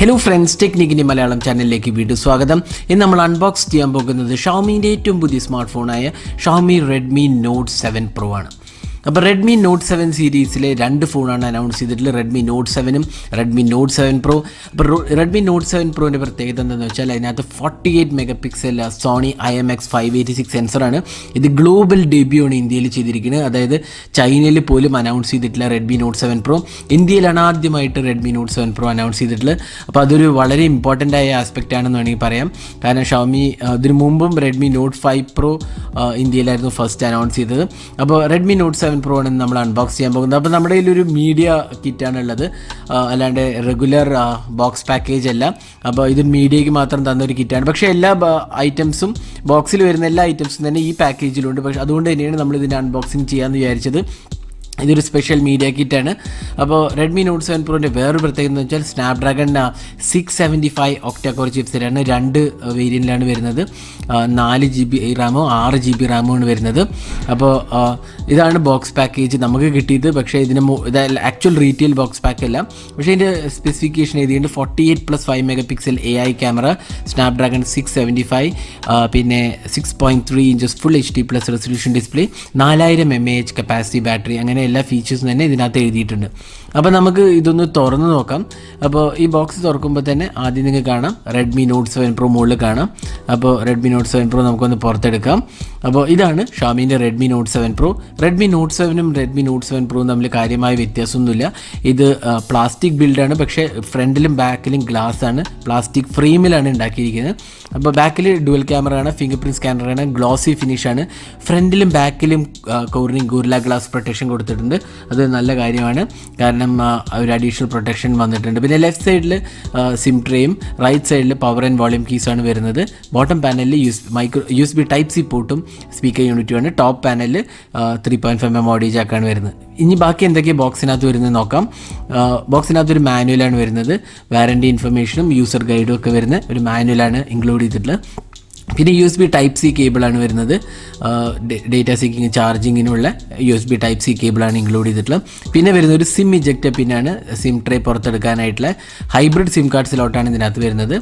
Hello friends, Technique in Malayalam channel video swagatham. In നമ്മൾ unbox ചെയ്യാൻ പോകുന്നത് ഷവോമിയുടെ ഏറ്റവും പുതിയ സ്മാർട്ട് ഫോണായ ഷവോമി റെഡ്മി നോട്ട് 7 Pro ആണ്. അപ്പോൾ റെഡ്മി നോട്ട് 7 സീരീസിലെ രണ്ട് ഫോണാണ് അനൗൺസ് ചെയ്തിട്ടുള്ളത്, റെഡ്മി നോട്ട് 7ഉം റെഡ്മി നോട്ട് 7 Pro. അപ്പോൾ റെഡ്മി നോട്ട് 7 Proൻ്റെ പ്രത്യേകത എന്താണെന്ന് വെച്ചാൽ അതിനകത്ത് 48 മെഗാ പിക്സൽ സോണി IMX 586 സെൻസറാണ്. ഇത് ഗ്ലോബൽ ഡെബ്യൂ ആണ് ഇന്ത്യയിൽ ചെയ്തിരിക്കുന്നത്, അതായത് ചൈനയിൽ പോലും അനൗൺസ് ചെയ്തിട്ടില്ല റെഡ്മി നോട്ട് 7 Pro. ഇന്ത്യയിലാണ് ആദ്യമായിട്ട് റെഡ്മി നോട്ട് 7 Pro അനൗൺസ് ചെയ്തിട്ടുള്ളത്. അപ്പോൾ അതൊരു വളരെ ഇമ്പോർട്ടൻ്റ് ആയ ആസ്പെക്റ്റ് ആണെന്ന് വേണമെങ്കിൽ പറയാം. കാരണം ഷവോമി ഇതിനു മുമ്പും റെഡ്മി നോട്ട് 5 Pro ഇന്ത്യയിലായിരുന്നു ഫസ്റ്റ് അനൗൺസ് ചെയ്തത്. അപ്പോൾ റെഡ്മി നോട്ട് 7 Pro ആണ് നമ്മൾ അൺബോക്സ് ചെയ്യാൻ പോകുന്നത്. അപ്പോൾ നമ്മുടെ കയ്യിലൊരു മീഡിയ കിറ്റാണുള്ളത്, അല്ലാണ്ട് റെഗുലർ ബോക്സ് പാക്കേജ് അല്ല. അപ്പോൾ ഇത് മീഡിയയ്ക്ക് മാത്രം തന്നൊരു കിറ്റാണ്. പക്ഷേ എല്ലാ ഐറ്റംസും ബോക്സിൽ വരുന്ന എല്ലാ ഐറ്റംസും തന്നെ ഈ പാക്കേജിലുണ്ട്. പക്ഷേ അതുകൊണ്ട് തന്നെയാണ് നമ്മൾ ഇതിൻ്റെ അൺബോക്സിങ് ചെയ്യാമെന്ന് വിചാരിച്ചത്. ഇതൊരു സ്പെഷ്യൽ മീഡിയ കിറ്റാണ്. അപ്പോൾ റെഡ്മി നോട്ട് 7 Proൻ്റെ വേറൊരു പ്രത്യേകത എന്ന് വെച്ചാൽ സ്നാപ്ഡ്രാഗൺ 675 ഒക്ടാകോർ ചിപ്സെറ്റാണ്. രണ്ട് വേരിയൻറ്റിലാണ് വരുന്നത്, 4 GB റാമോ 6 GB റാമോ ആണ് വരുന്നത്. അപ്പോൾ ഇതാണ് ബോക്സ് പാക്കേജ് നമുക്ക് കിട്ടിയത്. പക്ഷേ ഇത് ആക്ച്വൽ റീറ്റെയിൽ ബോക്സ് പാക്ക് അല്ല. പക്ഷേ ഇതിൻ്റെ സ്പെസിഫിക്കേഷൻ എഴുതിയിട്ട് 48+5 mega pixel AI camera, Snapdragon 675, പിന്നെ 6.3 inches full HD+ resolution display, 4000 mAh capacity battery, അങ്ങനെ എല്ലാ ഫീച്ചേഴ്സും തന്നെ ഇതിനകത്ത് എഴുതിയിട്ടുണ്ട്. അപ്പോൾ നമുക്ക് ഇതൊന്ന് തുറന്ന് നോക്കാം. അപ്പോൾ ഈ ബോക്സ് തുറക്കുമ്പോൾ തന്നെ ആദ്യം നിങ്ങൾക്ക് കാണാം റെഡ്മി നോട്ട് 7 Pro മുകളിൽ കാണാം. അപ്പോൾ റെഡ്മി നോട്ട് 7 Pro നമുക്കൊന്ന് പുറത്തെടുക്കാം. അപ്പോൾ ഇതാണ് ഷവോമിൻ്റെ Redmi Note 7 Pro. Redmi Note 7ഉം റെഡ്മി നോട്ട് 7 Pro തമ്മിൽ കാര്യമായ വ്യത്യാസമൊന്നുമില്ല. ഇത് പ്ലാസ്റ്റിക് ബിൽഡാണ്, പക്ഷേ ഫ്രണ്ടിലും ബാക്കിലും ഗ്ലാസ് ആണ്, പ്ലാസ്റ്റിക് ഫ്രെയിമിലാണ് ഉണ്ടാക്കിയിരിക്കുന്നത്. അപ്പോൾ ബാക്കിൽ ഡുവൽ ക്യാമറ ആണ്, ഫിംഗർ പ്രിൻറ്റ് സ്കാനറാണ്, ഗ്ലോസി ഫിനിഷാണ്. ഫ്രണ്ടിലും ബാക്കിലും കോർണിംഗ് ഗോറില്ല ഗ്ലാസ് പ്രൊട്ടക്ഷൻ കൊടുത്തിട്ടുണ്ട്. അത് നല്ല കാര്യമാണ്, കാരണം ഒരു അഡീഷണൽ പ്രൊട്ടക്ഷൻ വന്നിട്ടുണ്ട്. പിന്നെ ലെഫ്റ്റ് സൈഡിൽ സിം ട്രേയും റൈറ്റ് സൈഡിൽ പവർ ആൻഡ് വോളിയം കീസാണ് വരുന്നത്. ബോട്ടം പാനലിൽ USB Type-C പോർട്ടും സ്പീക്കർ യൂണിറ്റുമാണ്. ടോപ്പ് പാനലിൽ 3.5mm ഓഡിയോ ജാക്കാണ് വരുന്നത്. ഇനി ബാക്കി എന്തൊക്കെയാണ് ബോക്സിനകത്ത് വരുന്നത് നോക്കാം. ബോക്സിനകത്ത് ഒരു മാനുവലാണ് വരുന്നത്, വാറൻറ്റി ഇൻഫർമേഷനും യൂസർ ഗൈഡും ഒക്കെ വരുന്ന ഒരു മാനുവലാണ് ഇൻക്ലൂഡ് ചെയ്തിട്ടുള്ളത്. പിന്നെ USB Type-C കേബിളാണ് വരുന്നത്, ഡേറ്റ സീക്കിങ് ചാർജിങ്ങിനുള്ള USB Type-C കേബിളാണ് ഇൻക്ലൂഡ് ചെയ്തിട്ടുള്ളത്. പിന്നെ വരുന്ന ഒരു സിം ഇജക്റ്റർ പിന്നാണ് സിം ട്രേ പുറത്തെടുക്കാനായിട്ടുള്ള ഹൈബ്രിഡ് സിം കാർഡ് സ്ലോട്ടാണ് ഇതിനകത്ത് വരുന്നത്.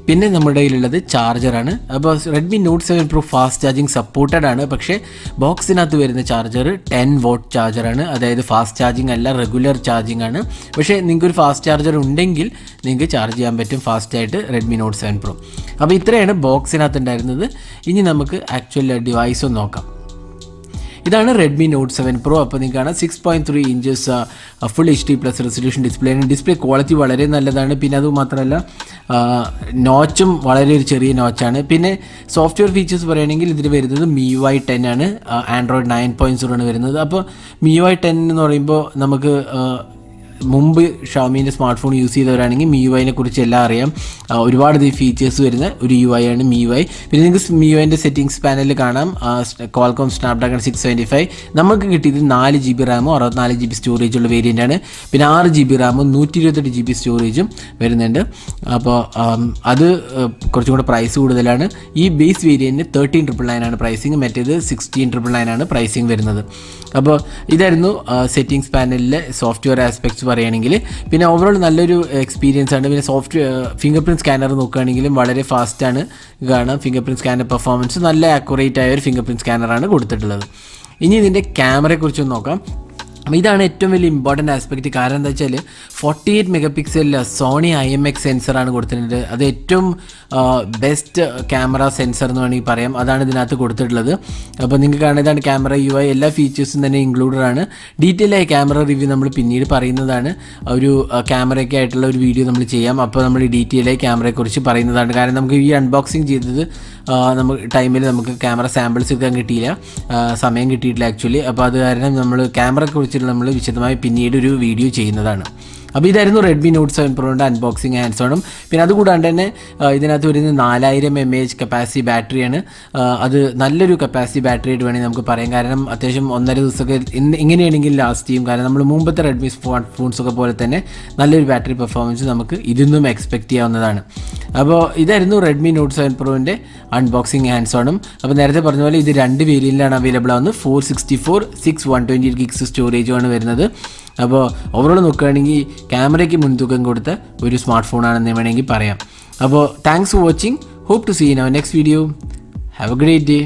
പിന്നെ നമ്മുടെ കയ്യിലുള്ളത് ചാർജറാണ്. അപ്പോൾ Redmi Note 7 Pro fast charging supported ആണ്, പക്ഷേ ബോക്സിനകത്ത് വരുന്ന ചാർജർ 10 watt ചാർജറാണ്, അതായത് ഫാസ്റ്റ് ചാർജിങ് അല്ല, റെഗുലർ ചാർജിങ് ആണ്. പക്ഷേ നിങ്ങൾക്കൊരു ഫാസ്റ്റ് ചാർജർ ഉണ്ടെങ്കിൽ നിങ്ങൾക്ക് ചാർജ് ചെയ്യാൻ പറ്റും ഫാസ്റ്റായിട്ട് റെഡ്മി നോട്ട് 7 Pro. അപ്പോൾ ഇത്രയാണ് ബോക്സിനകത്ത് ഉണ്ടായിരുന്നത്. ഇനി നമുക്ക് ആക്ച്വൽ ഡിവൈസ് നോക്കാം. ഇതാണ് റെഡ്മി നോട്ട് 7 Pro. അപ്പോൾ നിങ്ങൾക്ക് കാണാം 6.3 inches full HD+ resolution display ആണ്. ഡിസ്പ്ലേ ക്വാളിറ്റി വളരെ നല്ലതാണ്. പിന്നെ അതുമാത്രമല്ല നോച്ചും വളരെ ഒരു ചെറിയ നോച്ചാണ്. പിന്നെ സോഫ്റ്റ്വെയർ ഫീച്ചേഴ്സ് പറയുകയാണെങ്കിൽ ഇതിൽ വരുന്നത് MIUI 10 ആണ്, ആൻഡ്രോയിഡ് 9.0 ആണ് വരുന്നത്. അപ്പോൾ MIUI 10 എന്ന് പറയുമ്പോൾ നമുക്ക് മുമ്പ് ഷവോമീൻ്റെ സ്മാർട്ട് ഫോൺ യൂസ് ചെയ്തവരാണെങ്കിൽ MIUIനെ കുറിച്ച് എല്ലാം അറിയാം. ഒരുപാടധികം ഫീച്ചേഴ്സ് വരുന്ന ഒരു UI ആണ് MIUI. പിന്നെ നിങ്ങൾക്ക് MIUIൻ്റെ സെറ്റിംഗ്സ് പാനലിൽ കാണാം ക്വാൾകോം സ്നാപ്ഡ്രാഗൺ 675. നമുക്ക് കിട്ടിയത് 4 GB റാമോ 64 GB സ്റ്റോറേജുള്ള വേരിയൻ്റാണ്. പിന്നെ 6 GB റാമും 128 GB സ്റ്റോറേജും വരുന്നുണ്ട്. അപ്പോൾ അത് കുറച്ചും കൂടെ പ്രൈസ് കൂടുതലാണ്. ഈ ബേസ് വേരിയൻറ്റിന് 13,999 ആണ് പ്രൈസിങ്, മറ്റേത് 16,999 ആണ് പ്രൈസിങ് വരുന്നത്. അപ്പോൾ ഇതായിരുന്നു സെറ്റിംഗ്സ് പാനലിലെ സോഫ്റ്റ്വെയർ ആസ്പെക്ട്സ് പറയുകയാണെങ്കിൽ. പിന്നെ ഓവറോൾ നല്ലൊരു എക്സ്പീരിയൻസ് ആണ്. പിന്നെ ഫിംഗർ പ്രിൻറ്റ് സ്കാനർ നോക്കുകയാണെങ്കിലും വളരെ ഫാസ്റ്റാണ് കാണാം. ഫിംഗർ പ്രിൻറ്റ് സ്കാനർ പെർഫോമൻസ് നല്ല ആക്യുറേറ്റ് ആയ ഒരു ഫിംഗർ പ്രിൻറ്റ് സ്കാനറാണ് കൊടുത്തിട്ടുള്ളത്. ഇനി ഇതിൻ്റെ ക്യാമറയെക്കുറിച്ച് നോക്കാം. അപ്പോൾ ഇതാണ് ഏറ്റവും വലിയ ഇമ്പോർട്ടൻ്റ് ആസ്പെക്റ്റ്. കാരണം എന്താ വെച്ചാൽ 48 മെഗാ പിക്സൽ സോണി IMX സെൻസറാണ് കൊടുത്തിട്ടുണ്ട്. അത് ഏറ്റവും ബെസ്റ്റ് ക്യാമറ സെൻസർ എന്ന് വേണമെങ്കിൽ പറയാം. അതാണ് ഇതിനകത്ത് കൊടുത്തിട്ടുള്ളത്. അപ്പോൾ നിങ്ങൾക്ക് കാണാൻ ഇതാണ് ക്യാമറ UI, എല്ലാ ഫീച്ചേഴ്സും തന്നെ ഇൻക്ലൂഡഡ് ആണ്. ഡീറ്റെയിൽ ആയ ക്യാമറ റിവ്യൂ നമ്മൾ പിന്നീട് പറയുന്നതാണ്. ഒരു ക്യാമറയൊക്കെ ആയിട്ടുള്ള ഒരു വീഡിയോ നമ്മൾ ചെയ്യാം. അപ്പോൾ നമ്മൾ ഡീറ്റെയിൽ ആയി ക്യാമറയെക്കുറിച്ച് പറയുന്നതാണ്. കാരണം നമുക്ക് ഈ അൺബോക്സിങ് ചെയ്തത് ടൈമിൽ നമുക്ക് ക്യാമറ സാമ്പിൾസ് എടുക്കാൻ കിട്ടിയില്ല, സമയം കിട്ടിയിട്ടില്ല ആക്ച്വലി. അപ്പോൾ അത് കാരണം നമ്മൾ ക്യാമറയെക്കുറിച്ച് നമ്മൾ വിശദമായി പിന്നീട് ഒരു വീഡിയോ ചെയ്യുന്നതാണ്. അപ്പോൾ ഇതായിരുന്നു റെഡ്മി നോട്ട് 7 Proൻ്റെ അൺബോക്സിങ് ഹാൻഡ്സ് ഓണും. പിന്നെ അതുകൂടാണ്ട് തന്നെ ഇതിനകത്ത് വരുന്നത് 4000 mAh കപ്പാസിറ്റി ബാറ്ററിയാണ്. അത് നല്ലൊരു കപ്പാസിറ്റി ബാറ്ററി ആയിട്ട് വേണമെങ്കിൽ നമുക്ക് പറയാം. കാരണം അത്യാവശ്യം 1.5 ദിവസമൊക്കെ ഇങ്ങനെയാണെങ്കിൽ ലാസ്റ്റ് ചെയ്യും. കാരണം നമ്മൾ മുമ്പത്തെ റെഡ്മി ഫോൺസൊക്കെ പോലെ തന്നെ നല്ലൊരു ബാറ്ററി പെർഫോമൻസ് നമുക്ക് ഇതിൽ നിന്നും എക്സ്പെക്റ്റ് ചെയ്യാവുന്നതാണ്. അപ്പോൾ ഇതായിരുന്നു റെഡ്മി നോട്ട് 7 പ്രോവിൻ്റെ അൺബോക്സിങ് ഹാൻഡ്സ് ഓണും. അപ്പോൾ നേരത്തെ പറഞ്ഞ പോലെ ഇത് 2 വേരിയൻറ്റിലാണ് അവൈലബിൾ ആവുന്നത്. 464 6 128 ഗിഗ്സ് സ്റ്റോറേജുമാണ് വരുന്നത്. അപ്പോൾ ഓവറോൾ നോക്കുകയാണെങ്കിൽ ക്യാമറയ്ക്ക് മുൻതൂക്കം കൊടുത്ത ഒരു സ്മാർട്ട് ഫോണാണെന്ന് വേണമെങ്കിൽ പറയാം. അപ്പോൾ thanks for watching. Hope to see in our next video. Have a great day.